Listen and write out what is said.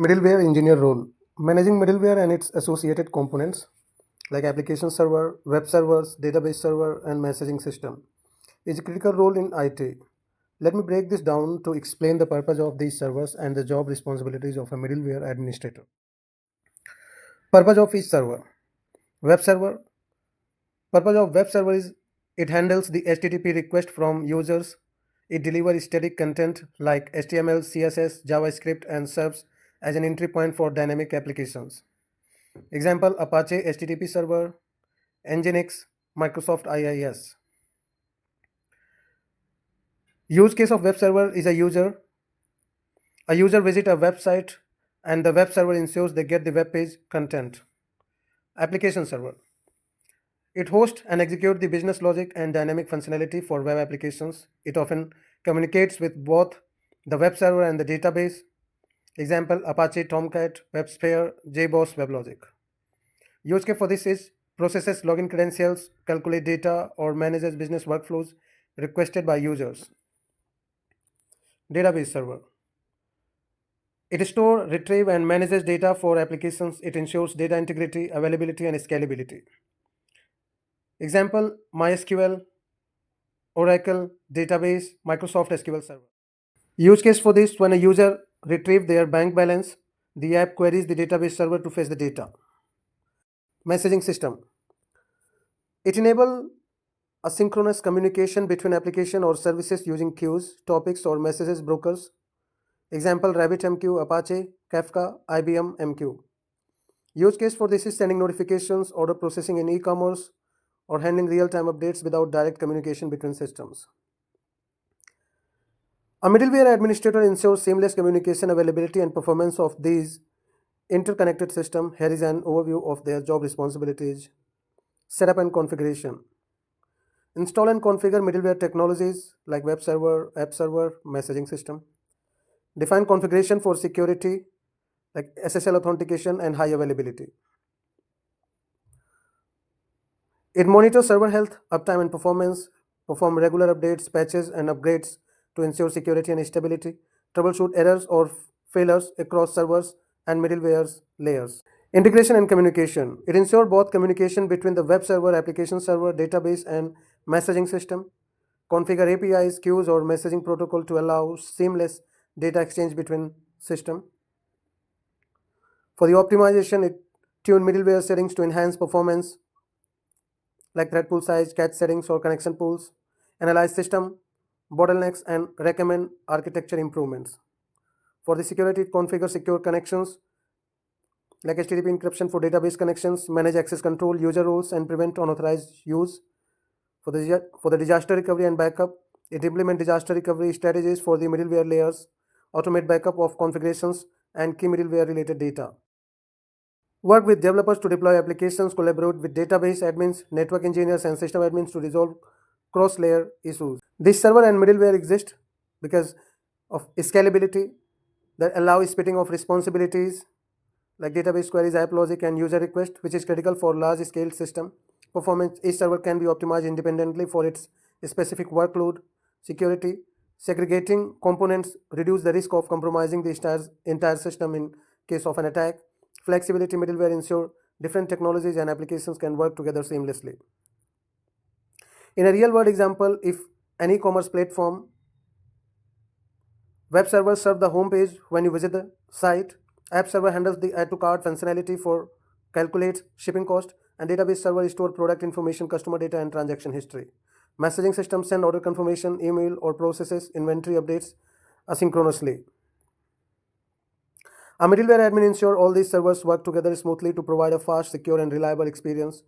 Middleware engineer role. Managing middleware and its associated components like application server, web servers, database server, and messaging system is a critical role in IT. Let me break this down to explain the purpose of these servers and the job responsibilities of a middleware administrator. Purpose of each server. Web server. Purpose of web server is it handles the HTTP request from users. It delivers static content like HTML, CSS, JavaScript, and serves as an entry point for dynamic applications. Example Apache HTTP server, Nginx, Microsoft IIS. Use case of web server is a user. A user visit a website and the web server ensures they get the web page content. Application server. It hosts and executes the business logic and dynamic functionality for web applications. It often communicates with both the web server and the database. Example Apache Tomcat, WebSphere, JBoss WebLogic. Use case for this is processes login credentials, calculate data, or manages business workflows requested by users. Database server. It stores, retrieves, and manages data for applications. It ensures data integrity, availability, and scalability. Example MySQL, Oracle database, Microsoft SQL Server. Use case for this: when a user retrieves their bank balance, the app queries the database server to fetch the data. Messaging system. It enables asynchronous communication between application or services using queues, topics, or messages brokers. Example RabbitMQ, Apache, Kafka, IBM MQ. Use case for this is sending notifications, order processing in e-commerce, or handling real-time updates without direct communication between systems. A middleware administrator ensures seamless communication, availability, and performance of these interconnected systems. Here is an overview of their job responsibilities. Setup and configuration. Install and configure middleware technologies like web server, app server, messaging system. Define configuration for security like SSL authentication and high availability. It monitors server health, uptime, and performance, perform regular updates, patches, and upgrades to ensure security and stability, troubleshoot errors or failures across servers and middleware layers. Integration and communication. It ensures both communication between the web server, application server, database, and messaging system. Configure APIs, queues, or messaging protocol to allow seamless data exchange between systems. For the optimization, it tune middleware settings to enhance performance like thread pool size, cache settings, or connection pools. Analyze system bottlenecks and recommend architecture improvements. For the security, it configure secure connections like HTTP encryption for database connections, manage access control, user roles, and prevent unauthorized use. For the disaster recovery and backup, it implement disaster recovery strategies for the middleware layers, automate backup of configurations, and key middleware related data. Work with developers to deploy applications, collaborate with database admins, network engineers, and system admins to resolve cross-layer issues. This server and middleware exist because of scalability that allow splitting of responsibilities like database queries, app logic, and user request, which is critical for large-scale system performance. Each server can be optimized independently for its specific workload. Security. Segregating components reduce the risk of compromising the entire system in case of an attack. Flexibility. Middleware ensure different technologies and applications can work together seamlessly. In a real-world example, if an e-commerce platform web server serves the home page when you visit the site, app server handles the add to cart functionality for calculates shipping cost, and database server store product information, customer data, and transaction history. Messaging system send order confirmation, email, or processes inventory updates asynchronously. A middleware admin ensures all these servers work together smoothly to provide a fast, secure, and reliable experience